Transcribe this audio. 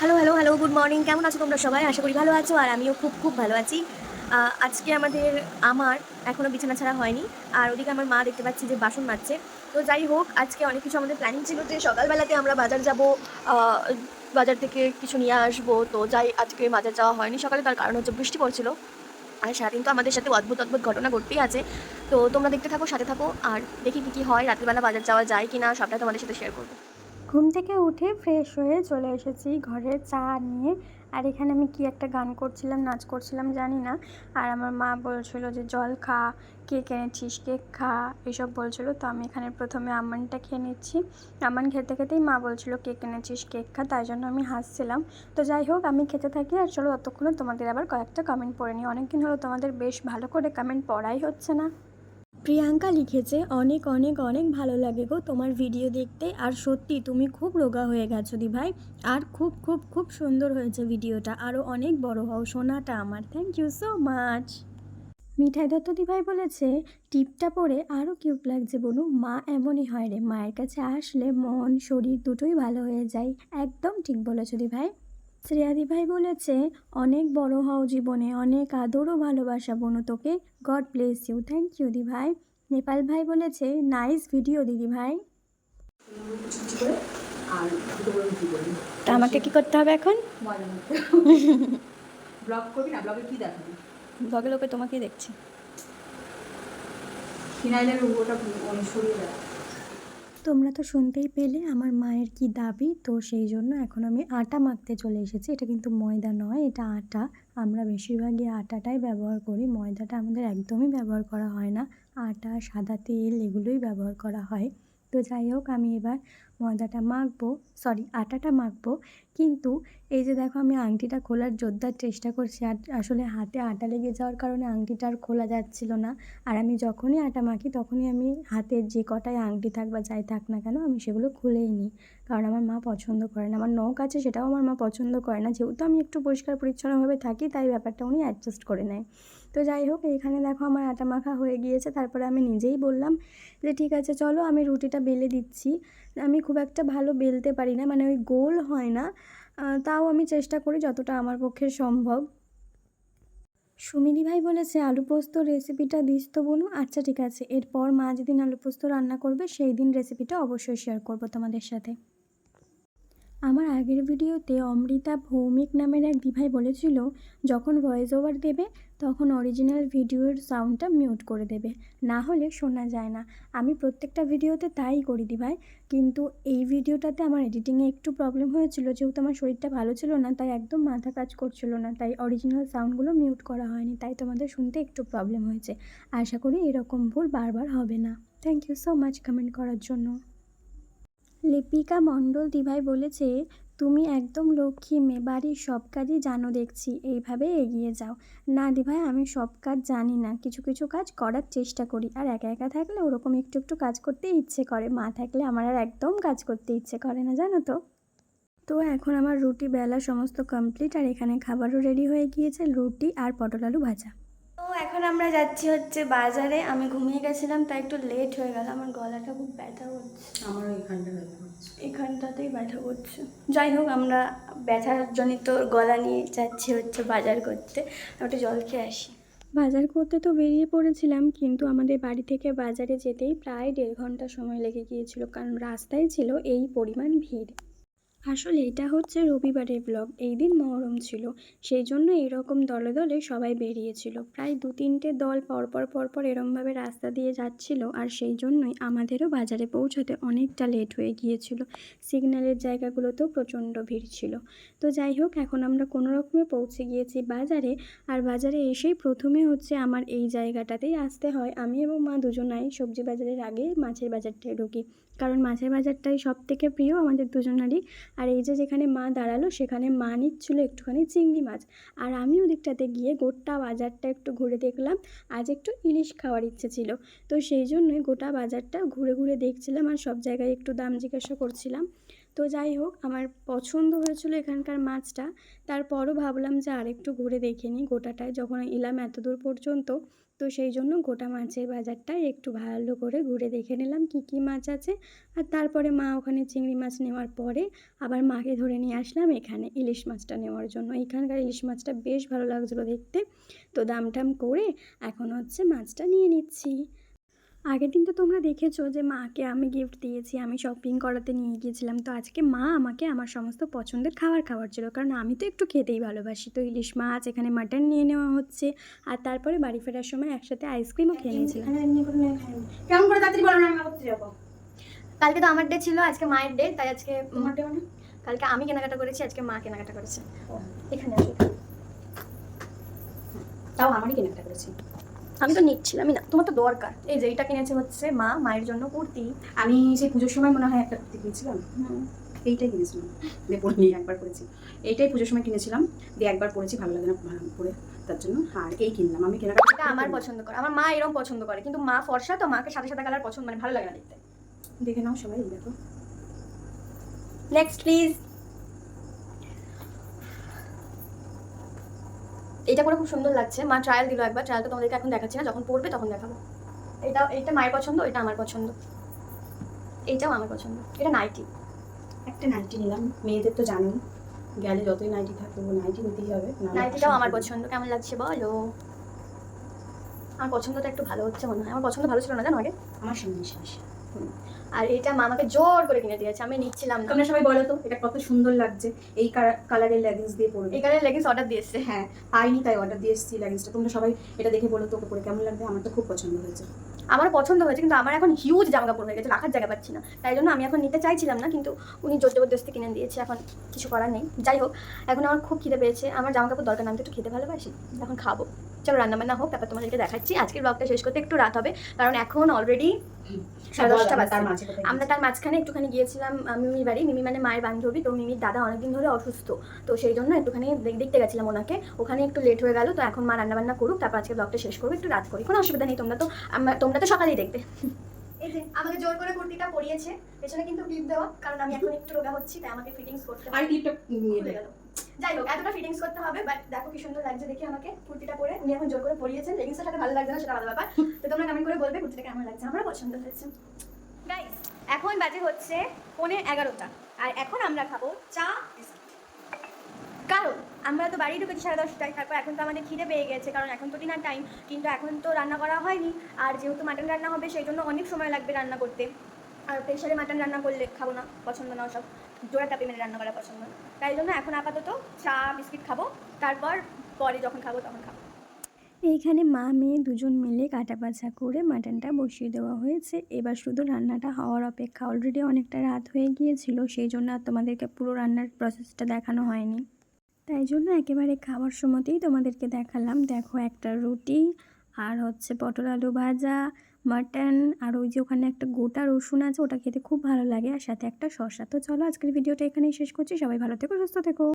Hello hello hello good morning. কেমন আছো তোমরা সবাই? আশা করি ভালো আছো আর আমিও খুব খুব ভালো আছি। আজকে আমার এখনও বিছানা ছাড়া হয়নি। আর ওদিকে আমার মা দেখতে পাচ্ছি যে বাসন মাজছে। তো যাই হোক, আজকে অনেক কিছু আমাদের প্ল্যানিং ছিল যে সকালবেলাতে আমরা বাজার যাব, বাজার থেকে কিছু নিয়ে আসবো। তো যাই, আজকে বাজার যাওয়া হয়নি সকালে, তার কারণ হচ্ছে বৃষ্টি পড়ছিল। আর সারাদিন তো আমাদের সাথে অদ্ভুত অদ্ভুত ঘটনা ঘটতেই আছে। তো তোমরা দেখতে থাকো, সাথে থাকো, আর দেখি কী কী হয়, রাত্রিবেলা বাজার যাওয়া যায় কি না সবটাই তোমাদের সাথে শেয়ার করবো। ঘুম থেকে উঠে ফ্রেশ হয়ে চলে এসেছি ঘরে চা নিয়ে। আর এখানে আমি কি একটা গান করছিলাম, নাচ করছিলাম জানি না। আর আমার মা বলছিল যে জল খা, কেক এনেছিস কেক খা, এসব বলছিল। তো আমি এখানে প্রথমে আমন্ডটা খেয়ে নিচ্ছি। আমন্ড খেতে খেতেই মা বলছিল কেক এনেছিস কেক খা, তাই জন্য আমি হাসছিলাম। তো যাই হোক, আমি খেতে থাকি। আর চলো ততক্ষণে তোমাদের আবার কয়েকটা কমেন্ট পড়ে নিই। অনেকদিন হলো তোমাদের বেশ ভালো করে কমেন্ট পড়াই হচ্ছে না। প্রিয়াঙ্কা লিখেছে, অনেক অনেক অনেক ভালো লাগে গো তোমার ভিডিও দেখতে। আর সত্যি তুমি খুব রোগা হয়ে গেছো দি ভাই। আর খুব খুব খুব সুন্দর হয়েছে ভিডিওটা, আরও অনেক বড় হও সোনাটা আমার। Thank you so much. Mithai Dutta দিভাই বলেছে, টিপটা পরে আরও কিউট লাগছে বনু। মা এমনই হয় রে, মায়ের কাছে আসলে মন শরীর দুটোই ভালো হয়ে যায়। একদম ঠিক বলেছো দিভাই। শ্রেয়া দিভাই বলেছে, অনেক বড় হও জীবনে, অনেক আদর ও ভালোবাসা বনু তোকে। God bless you. Thank you দি ভাই। নেপাল ভাই বলেছে, নাইস ভিডিও দিদি ভাই। তা আমাকে কি করতে হবে এখন? ব্লগ করবি না? ব্লগে কি দেখাবি? ব্লগে লোকে তোমাকেই দেখছি। ফিনাইলের ওটা সরিয়ে দেয়। তোমরা তো শুনতেই পেলে আমার মায়ের কি দাবি। তো সেই জন্য এখন আমি আটা মাখতে চলে এসেছি। এটা কিন্তু ময়দা নয়, এটা আটা। আমরা বেশিরভাগই আটাটাই ব্যবহার করি, ময়দাটা আমাদের একদমই ব্যবহার করা হয় না। আটা, সাদা তেল এগুলোই ব্যবহার করা হয়। তো যাই হোক, আমি এবার ময়দাটা মাখবো, সরি আটাটা মাখবো। কিন্তু এই যে দেখো, আমি আংটিটা খোলার জোরদার চেষ্টা করছি, আর আসলে হাতে আটা লেগে যাওয়ার কারণে আংটিটা আর খোলা যাচ্ছিল না। আর আমি যখনই আটা মাখি তখনই আমি হাতের যে কটায় আংটি থাক বা যাই থাক না কেন, আমি সেগুলো খুলেই নিই। কারণ আমার মা পছন্দ করে না। আমার নখ আছে, সেটাও আমার মা পছন্দ করে না। যেহেতু আমি একটু পরিষ্কার পরিচ্ছন্নভাবে থাকি, তাই ব্যাপারটা উনি অ্যাডজাস্ট করে নেয়। তো যাই হোক, এইখানে দেখো আমার আটা মাখা হয়ে গিয়েছে। তারপরে আমি নিজেই বললাম যে ঠিক আছে চলো, আমি রুটিটা বেলে দিচ্ছি। আমি খুব একটা ভালো বেলতে পারি না, মানে ওই গোল হয় না। তাও আমি চেষ্টা করি যতটা আমার পক্ষে সম্ভব। সুমিদি ভাই বলেছে, আলু পোস্ত রেসিপিটা দিস তো বোনু। আচ্ছা ঠিক আছে, এরপর মা যেদিন আলু পোস্ত রান্না করবে সেই দিন রেসিপিটা অবশ্যই শেয়ার করবো তোমাদের সাথে। আমার আগের ভিডিওতে অমৃতা ভৌমিক নামের এক দিভাই বলেছিল, যখন ভয়েস ওভার দেবে তখন অরিজিনাল ভিডিওর সাউন্ডটা মিউট করে দেবে, না হলে শোনা যায় না। আমি প্রত্যেকটা ভিডিওতে তাই করি দিভাই। কিন্তু এই ভিডিওটাতে আমার এডিটিংয়ে একটু প্রবলেম হয়েছিল, যেহেতু আমার শরীরটা ভালো ছিল না, তাই একদম মাথা কাজ করছিল না, তাই অরিজিনাল সাউন্ডগুলো মিউট করা হয়নি, তাই তোমাদের শুনতে একটু প্রবলেম হয়েছে। আশা করি এরকম ভুল বারবার হবে না। Thank you so much comment করার জন্য। লিপিকা মণ্ডল দিভাই বলেছে, তুমি একদম লক্ষ্মী মেয়ে, বাড়ির সব কাজই জানো দেখছি, এইভাবে এগিয়ে যাও। না দিভাই, আমি সব কাজ জানি না, কিছু কিছু কাজ করার চেষ্টা করি। আর একা একা থাকলে ওরকম একটু একটু কাজ করতে ইচ্ছে করে, মা থাকলে আমার আর একদম কাজ করতে ইচ্ছে করে না, জানো তো। তো এখন আমার রুটি বেলা সমস্ত কমপ্লিট, আর এখানে খাবারও রেডি হয়ে গিয়েছে, রুটি আর পটল আলু ভাজা। তো এখন আমরা যাচ্ছি হচ্ছে বাজারে। আমি ঘুমিয়ে গেছিলাম তাই একটু লেট হয়ে গেল, আমার গলাটা খুব ব্যথা করছে। আমারও এখানটা ব্যথা হচ্ছে। এখানটাতেই ব্যথা করছে। যাই হোক, আমরা ব্যথার জনিত গলা নিয়ে যাচ্ছি হচ্ছে বাজার করতে। একটু জল খেয়ে আসি। বাজার করতে তো বেরিয়ে পড়েছিলাম, কিন্তু আমাদের বাড়ি থেকে বাজারে যেতেই প্রায় 1.5 ঘন্টা সময় লেগে গিয়েছিল, কারণ রাস্তায় ছিল এই পরিমাণ ভিড়। আসলে এটা হচ্ছে রবিবারের ব্লগ, এই দিন মহরম ছিল, সেই জন্য এরকম দলে দলে সবাই বেরিয়েছিল। প্রায় 2-3টে দল পরপর পরপর এরমভাবে রাস্তা দিয়ে যাচ্ছিল, আর সেই জন্যই আমাদেরও বাজারে পৌঁছাতে অনেকটা লেট হয়ে গিয়েছিল। সিগন্যালের জায়গাগুলোতেও প্রচণ্ড ভিড় ছিল। তো যাই হোক, এখন আমরা কোনো রকমে পৌঁছে গিয়েছি বাজারে। আর বাজারে এসেই প্রথমে হচ্ছে আমার এই জায়গাটাতেই আসতে হয়। আমি এবং মা দুজনাই সবজি বাজারের আগে মাছের বাজারটায় ঢুকি, কারণ মাছের বাজারটাই সব থেকে প্রিয় আমাদের দুজনারই। আর এই যে যেখানে মা দাঁড়ালো, সেখানে মা নিচ্ছিল একটুখানি চিংড়ি মাছ। আর আমি ওদিকটাতে গিয়ে গোটা বাজারটা একটু ঘুরে দেখলাম। আজ একটু ইলিশ খাওয়ার ইচ্ছে ছিল, তো সেই জন্যই গোটা বাজারটা ঘুরে ঘুরে দেখছিলাম, আর সব জায়গায় একটু দাম জিজ্ঞাসা করছিলাম। তো যাই হোক, আমার পছন্দ হয়েছিল এখানকার মাছটা। তারপরও ভাবলাম যে আরেকটু ঘুরে দেখে নিই গোটাটায়, যখন এলাম এত দূর পর্যন্ত। তো সেই জন্য গোটা মাছের বাজারটা একটু ভালো করে ঘুরে দেখে নিলাম কী কী মাছ আছে। আর তারপরে মা ওখানে চিংড়ি মাছ নেওয়ার পরে আবার মাকে ধরে নিয়ে আসলাম এখানে ইলিশ মাছটা নেওয়ার জন্য। এখানকার ইলিশ মাছটা বেশ ভালো লাগছিলো দেখতে, তো দাম টাম করে এখন হচ্ছে মাছটা নিয়ে নিচ্ছি। আগের দিন তো তোমরা দেখেছো যে মাকে আমি গিফট দিয়েছি, আমি শপিং করাতে নিয়ে গিয়েছিলাম। তো আজকে মা আমাকে আমার সমস্ত পছন্দের খাবার ছিল, কারণ আমি তো একটু খেতেই ভালোবাসি। তো ইলিশ মাছ, এখানে মাটন নিয়ে নেওয়া হচ্ছে, আর তারপরে বাড়ি ফেরার সময় একসাথে আইসক্রিমও খেয়ে নিয়েছিলাম। কেমন করে তাড়াতাড়ি বলো, রান্না করতে যাবো। কালকে তো আমার ডে ছিল, আজকে মায়ের ডে, তাই আজকে তোমার ডে মানে? কালকে আমি কেনাকাটা করেছি, আজকে মা কেনাকাটা করেছে। এখানে আসো। তাও আমারই কেনাকাটা করেছি। আমি তো নিচ্ছিলামই না, তোমার তো দরকার। এই যে এটা কিনেছে হচ্ছে মা মায়ের জন্য কুর্তি। আমি সেই পুজোর সময় মনে হয় একটা কুর্তি কিনেছিলাম, এইটাই কিনেছিলাম, দিয়ে পরে নিয়ে একবার পরেছি। এইটাই পুজোর সময় কিনেছিলাম, দিয়ে একবার পরেছি, ভালো লাগে না পরে, তার জন্য। আর এই কিনলাম আমি কেনাকাটা। এটা আমার পছন্দ করে, আমার মা এরকম পছন্দ করে, কিন্তু মা ফর্সা তো মাকে সাদা সাদা কালার পছন্দ, মানে ভালো লাগে না দেখতে। দেখে নাও সবাই, দেখো। Next please. এটা করে খুব সুন্দর লাগছে, মা ট্রায়াল দিল একবার, ট্রায়ালটা তোমাদেরকে এখন দেখাচ্ছি না, যখন পড়বে তখন দেখাবো। এটা মায়ের পছন্দ, এটা আমার পছন্দ, এইটাও আমার পছন্দ। এটা নাইটি, একটা নাইটি নিলাম, মেয়েদের তো জানোই গেলে যতই নাইটি থাকবে নাইটি নিতেই হবে। নাইটিটাও আমার পছন্দ। কেমন লাগছে বলো? আমার পছন্দটা একটু ভালো হচ্ছে মনে হয়, আমার পছন্দ ভালো ছিল না জানো আগে। আমার সঙ্গে বিশ্বাস। আর এটা মা আমাকে জোর করে কিনে দিয়েছে, আমি নিচ্ছিলাম না। তোমরা সবাই বলো তো এটা কত সুন্দর লাগছে, এই কালারের লেগিংস দিয়ে পরবে। এই কালারের লেগিংস অর্ডার দিয়েছে। হ্যাঁ, পাইনি তাই অর্ডার দিয়ে এসেছি লেগিংসটা। তোমরা সবাই এটা দেখে বলো তোকে পরে কেমন লাগবে। আমার তো খুব পছন্দ হয়েছে। আমারও পছন্দ হয়েছে, কিন্তু আমার এখন হিউজ জামা কাপড় হয়ে গেছে, রাখার জায়গা পাচ্ছি না, তাই জন্য আমি এখন নিতে চাইছিলাম না, কিন্তু উনি জোর জবরদস্তি কিনে দিয়েছে, এখন কিছু করার নেই। যাই হোক, এখন আমার খুব খিদে পেয়েছে, আমার জামা কাপড় দরকার না, আমি তো একটু খেতে ভালোবাসি, এখন খাবো। চলো রান্নাবান্না হোক, তারপর তোমাদেরকে দেখাচ্ছি। আজকের ব্লগটা শেষ করতে একটু রাত হবে, কারণ এখন অলরেডি 10:30 বাজে। আমরা তার মাঝখানে একটুখানি গিয়েছিলাম মিমির বাড়ি। মিমি মানে মায়ের বান্ধবী, তো মিমির দাদা অনেকদিন ধরে অসুস্থ, তো সেই জন্য একটুখানি দেখতে গেছিলাম ওনাকে, ওখানে একটু লেট হয়ে গেল। তো এখন মা রান্নাবান্না করুক, তারপর আজকে ব্লগটা শেষ করবো, একটু রাত করি, কোনো অসুবিধা নেই। তোমরা তো সকালেই দেখবে। এই যে আমাকে জোর করে কুর্তিটা পরিয়েছে, পেছনে কিন্তু ক্লিপ দেওয়া, কারণ আমি এখন একটু রোগা হচ্ছি, তাই আমাকে ফিটিংস করতে আর হবে। ক্লিপটা নিয়ে খুলে গেল। যাই হোক, এতটা ফিটিংস করতে হবে, বাট দেখো কি সুন্দর লাগছে দেখি আমাকে কুর্তিটা পরে। উনি এখন জোর করে পরিয়েছেন, লেগিংসের সাথে ভালো লাগছে না সেটা আলাদা ব্যাপার। তো তোমরা কমেন্ট করে বলবে কুর্তিটা কেমন লাগছে, আমার পছন্দ হয়েছে। গাইস, এখন বাজে হচ্ছে 11:15, আর এখন আমরা খাবো চা বিস্কিট। কারণ আমরা তো বাড়ি ঢুকেছি 10:30টায়, তারপর এখন তো আমাদের খিদে পেয়ে গেছে, কারণ এখন তো ডিনার টাইম, কিন্তু এখন তো রান্না করা হয়নি। আর যেহেতু মাটন রান্না হবে, সেই জন্য অনেক সময় লাগবে রান্না করতে, আর প্রেশারে মাটন রান্না করলে খাবো না, পছন্দ না ওসব, জোড়া টাপি মেরে রান্না করা পছন্দ না। তাই জন্য এখন আপাতত চা বিস্কিট খাবো, তারপর পরে যখন খাবো তখন খাবো। এইখানে মা মেয়ে দুজন মিলে কাটা বাছা করে মাটনটা বসিয়ে দেওয়া হয়েছে। এবার শুধু রান্নাটা হওয়ার অপেক্ষা। অলরেডি অনেকটা রাত হয়ে গিয়েছিল, সেই জন্য আর তোমাদেরকে পুরো রান্নার প্রসেসটা দেখানো হয়নি, তাই জন্য একেবারে খাওয়ার সময়তেই তোমাদেরকে দেখালাম। দেখো, একটা রুটি, আর হচ্ছে পটল আলু ভাজা, মাটন, আর ওই যে ওখানে একটা গোটা রসুন আছে, ওটা খেতে খুব ভালো লাগে, আর সাথে একটা শসা। তো চলো আজকের ভিডিওটা এখানেই শেষ করছি। সবাই ভালো থেকো, সুস্থ থেকো।